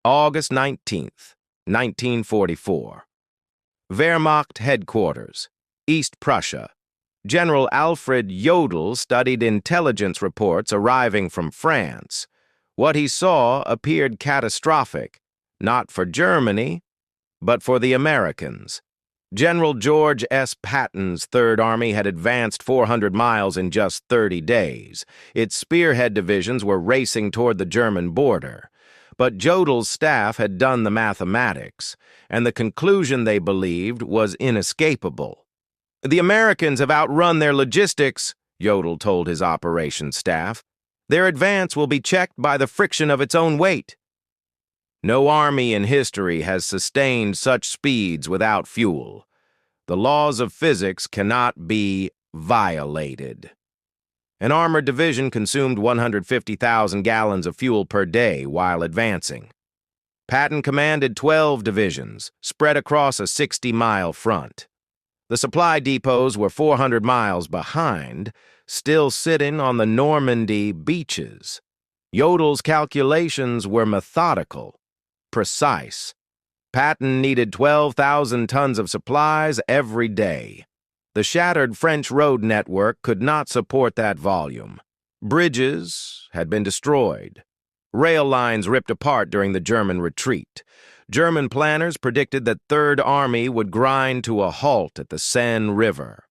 August 19th, 1944. Wehrmacht Headquarters, East Prussia. General Alfred Jodl studied intelligence reports arriving from France. What he saw appeared catastrophic, not for Germany, but for the Americans. General George S. Patton's Third Army had advanced 400 miles in just 30 days. Its spearhead divisions were racing toward the German border. But Jodl's staff had done the mathematics, and the conclusion they believed was inescapable. "The Americans have outrun their logistics," Jodl told his operations staff. "Their advance will be checked by the friction of its own weight." No army in history has sustained such speeds without fuel. The laws of physics cannot be violated. An armored division consumed 150,000 gallons of fuel per day while advancing. Patton commanded 12 divisions, spread across a 60-mile front. The supply depots were 400 miles behind, still sitting on the Normandy beaches. Jodl's calculations were methodical, precise. Patton needed 12,000 tons of supplies every day. The shattered French road network could not support that volume. Bridges had been destroyed. Rail lines ripped apart during the German retreat. German planners predicted that Third Army would grind to a halt at the Seine River.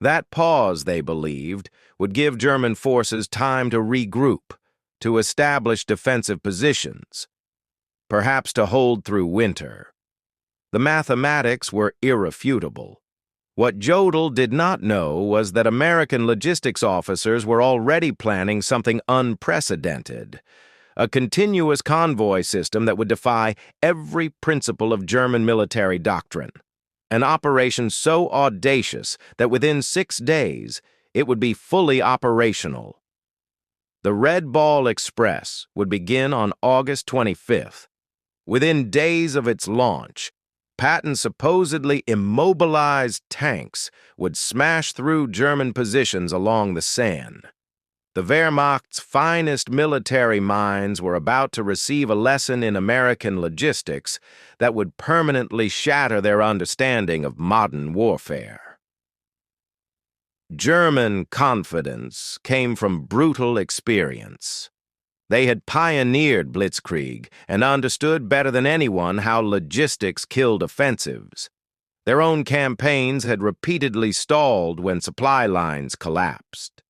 That pause, they believed, would give German forces time to regroup, to establish defensive positions, perhaps to hold through winter. The mathematics were irrefutable. What Jodl did not know was that American logistics officers were already planning something unprecedented, a continuous convoy system that would defy every principle of German military doctrine, an operation so audacious that within 6 days it would be fully operational. The Red Ball Express would begin on August 25th. Within days of its launch, Patton's supposedly immobilized tanks would smash through German positions along the Seine. The Wehrmacht's finest military minds were about to receive a lesson in American logistics that would permanently shatter their understanding of modern warfare. German confidence came from brutal experience. They had pioneered blitzkrieg and understood better than anyone how logistics killed offensives. Their own campaigns had repeatedly stalled when supply lines collapsed.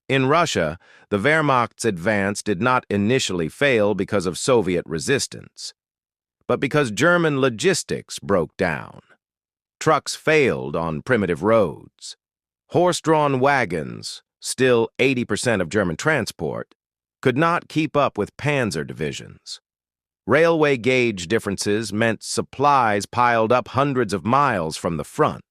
In Russia, the Wehrmacht's advance did not initially fail because of Soviet resistance, but because German logistics broke down. Trucks failed on primitive roads. Horse-drawn wagons, still 80% of German transport, could not keep up with panzer divisions. Railway gauge differences meant supplies piled up hundreds of miles from the front.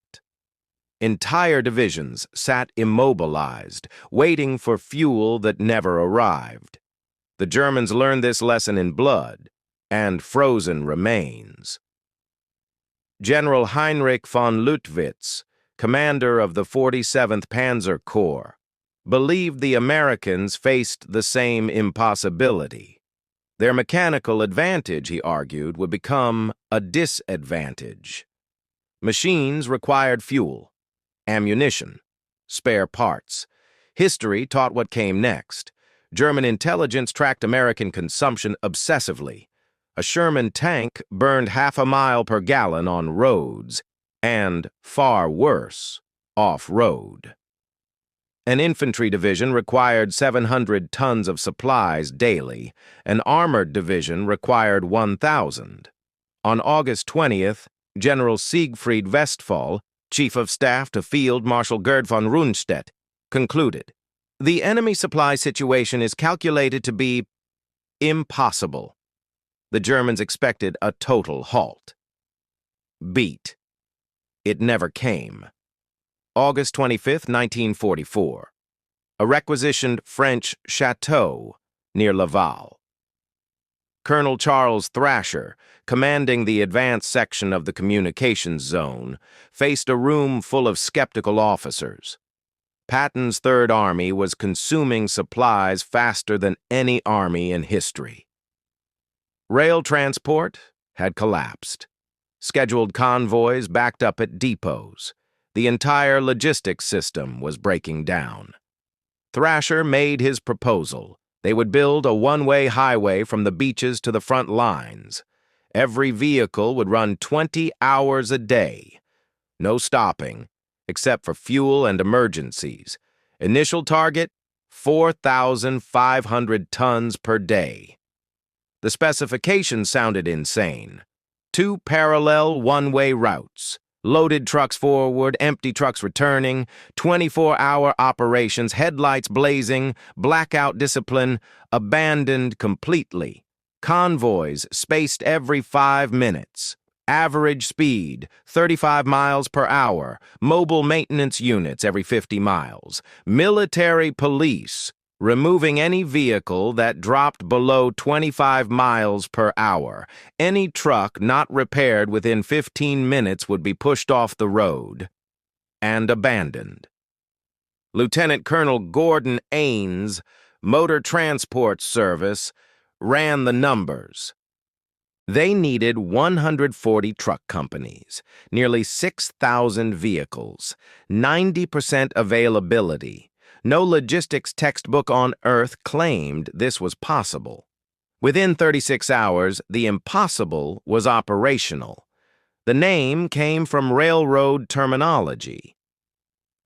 Entire divisions sat immobilized, waiting for fuel that never arrived. The Germans learned this lesson in blood and frozen remains. General Heinrich von Luttwitz, commander of the 47th Panzer Corps, believed the Americans faced the same impossibility. Their mechanical advantage, he argued, would become a disadvantage. Machines required fuel, ammunition, spare parts. History taught what came next. German intelligence tracked American consumption obsessively. A Sherman tank burned half a mile per gallon on roads, and, far worse, off-road. An infantry division required 700 tons of supplies daily. An armored division required 1,000. On August 20th, General Siegfried Westphal, Chief of Staff to Field Marshal Gerd von Rundstedt, concluded, "The enemy supply situation is calculated to be impossible." The Germans expected a total halt. Beat. It never came. August 25th, 1944. A requisitioned French chateau near Laval. Colonel Charles Thrasher, commanding the advance section of the communications zone, faced a room full of skeptical officers. Patton's Third Army was consuming supplies faster than any army in history. Rail transport had collapsed. Scheduled convoys backed up at depots. The entire logistics system was breaking down. Thrasher made his proposal. They would build a one-way highway from the beaches to the front lines. Every vehicle would run 20 hours a day. No stopping, except for fuel and emergencies. Initial target, 4,500 tons per day. The specifications sounded insane. 2 parallel one-way routes. Loaded trucks forward, empty trucks returning, 24-hour operations, headlights blazing, blackout discipline, abandoned completely. Convoys spaced every 5 minutes. Average speed, 35 miles per hour. Mobile maintenance units every 50 miles. Military police, removing any vehicle that dropped below 25 miles per hour. Any truck not repaired within 15 minutes would be pushed off the road and abandoned. Lieutenant Colonel Gordon Ains, Motor Transport Service, ran the numbers. They needed 140 truck companies, nearly 6,000 vehicles, 90% availability. No logistics textbook on Earth claimed this was possible. Within 36 hours, the impossible was operational. The name came from railroad terminology.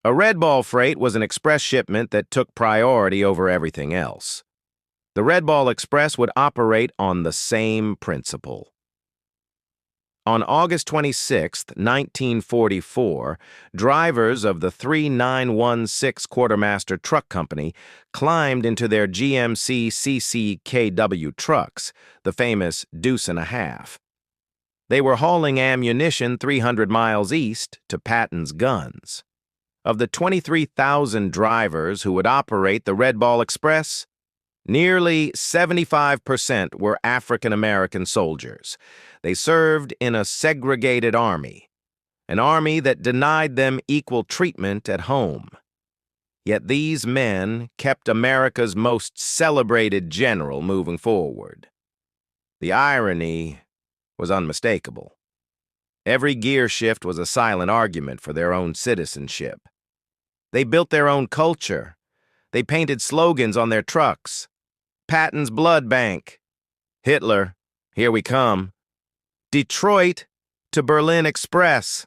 A Red Ball freight was an express shipment that took priority over everything else. The Red Ball Express would operate on the same principle. On August 26, 1944, drivers of the 3916 Quartermaster Truck Company climbed into their GMC CCKW trucks, the famous Deuce and a Half. They were hauling ammunition 300 miles east to Patton's guns. Of the 23,000 drivers who would operate the Red Ball Express, nearly 75% were African American soldiers. They served in a segregated army, an army that denied them equal treatment at home. Yet these men kept America's most celebrated general moving forward. The irony was unmistakable. Every gear shift was a silent argument for their own citizenship. They built their own culture. They painted slogans on their trucks. Patton's Blood Bank. Hitler, here we come. Detroit to Berlin Express.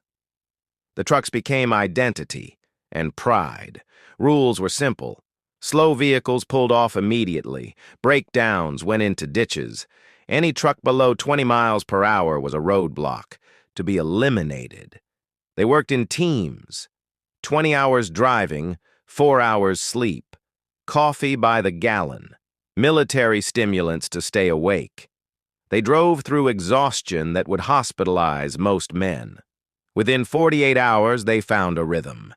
The trucks became identity and pride. Rules were simple. Slow vehicles pulled off immediately. Breakdowns went into ditches. Any truck below 20 miles per hour was a roadblock, to be eliminated. They worked in teams. 20 hours driving, 4 hours sleep. Coffee by the gallon. Military stimulants to stay awake. They drove through exhaustion that would hospitalize most men. Within 48 hours, they found a rhythm.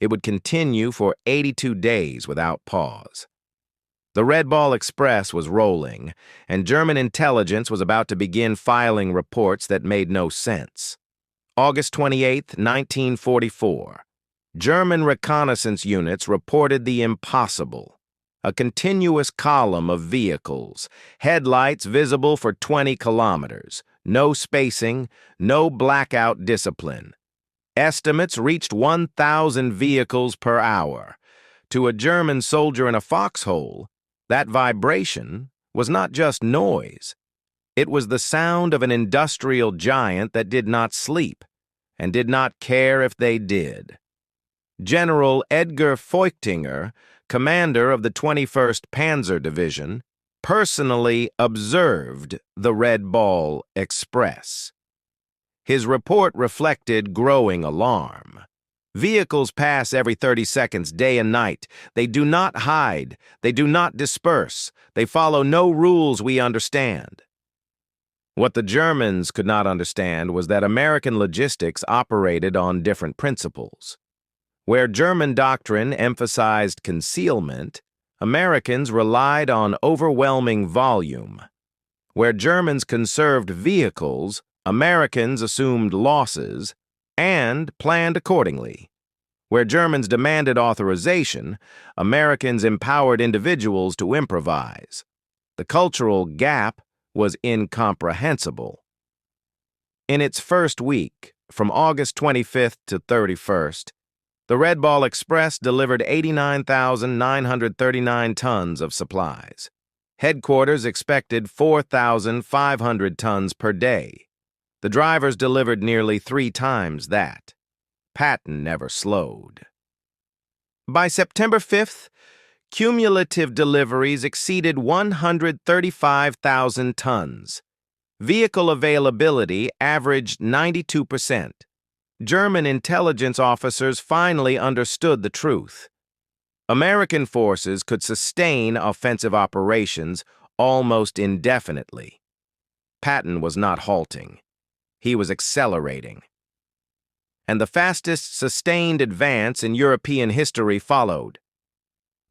It would continue for 82 days without pause. The Red Ball Express was rolling, and German intelligence was about to begin filing reports that made no sense. August 28, 1944. German reconnaissance units reported the impossible. A continuous column of vehicles, headlights visible for 20 kilometers, no spacing, no blackout discipline. Estimates reached 1,000 vehicles per hour. To a German soldier in a foxhole, that vibration was not just noise. It was the sound of an industrial giant that did not sleep and did not care if they did. General Edgar Feuchtinger, commander of the 21st Panzer Division, personally observed the Red Ball Express. His report reflected growing alarm. Vehicles pass every 30 seconds, day and night. They do not hide. They do not disperse. They follow no rules we understand. What the Germans could not understand was that American logistics operated on different principles. Where German doctrine emphasized concealment, Americans relied on overwhelming volume. Where Germans conserved vehicles, Americans assumed losses and planned accordingly. Where Germans demanded authorization, Americans empowered individuals to improvise. The cultural gap was incomprehensible. In its first week, from August 25th to 31st, the Red Ball Express delivered 89,939 tons of supplies. Headquarters expected 4,500 tons per day. The drivers delivered nearly 3 times that. Patton never slowed. By September 5th, cumulative deliveries exceeded 135,000 tons. Vehicle availability averaged 92%. German intelligence officers finally understood the truth. American forces could sustain offensive operations almost indefinitely. Patton was not halting. He was accelerating. And the fastest sustained advance in European history followed.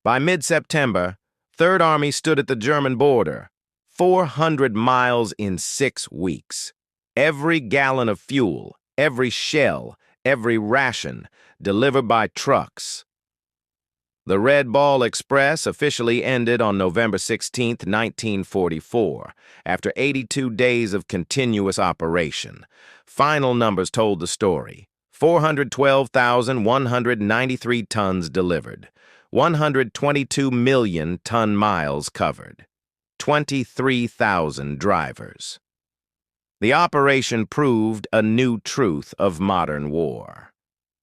By mid-September, Third Army stood at the German border, 400 miles in 6 weeks. Every gallon of fuel, every shell, every ration, delivered by trucks. The Red Ball Express officially ended on November 16, 1944, after 82 days of continuous operation. Final numbers told the story. 412,193 tons delivered. 122 million ton miles covered. 23,000 drivers. The operation proved a new truth of modern war.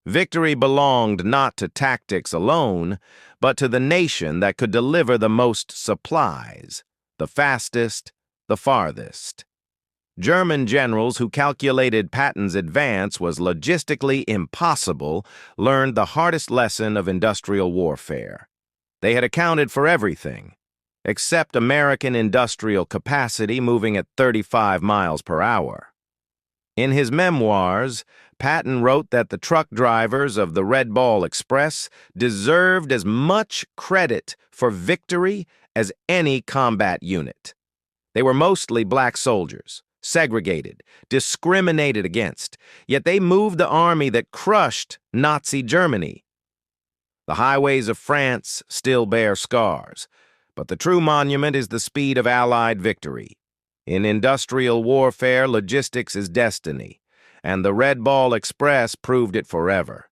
Victory belonged not to tactics alone, but to the nation that could deliver the most supplies, the fastest, the farthest. German generals who calculated Patton's advance was logistically impossible learned the hardest lesson of industrial warfare. They had accounted for everything, except American industrial capacity moving at 35 miles per hour. In his memoirs, Patton wrote that the truck drivers of the Red Ball Express deserved as much credit for victory as any combat unit. They were mostly black soldiers, segregated, discriminated against, yet they moved the army that crushed Nazi Germany. The highways of France still bear scars, but the true monument is the speed of Allied victory. In industrial warfare, logistics is destiny, and the Red Ball Express proved it forever.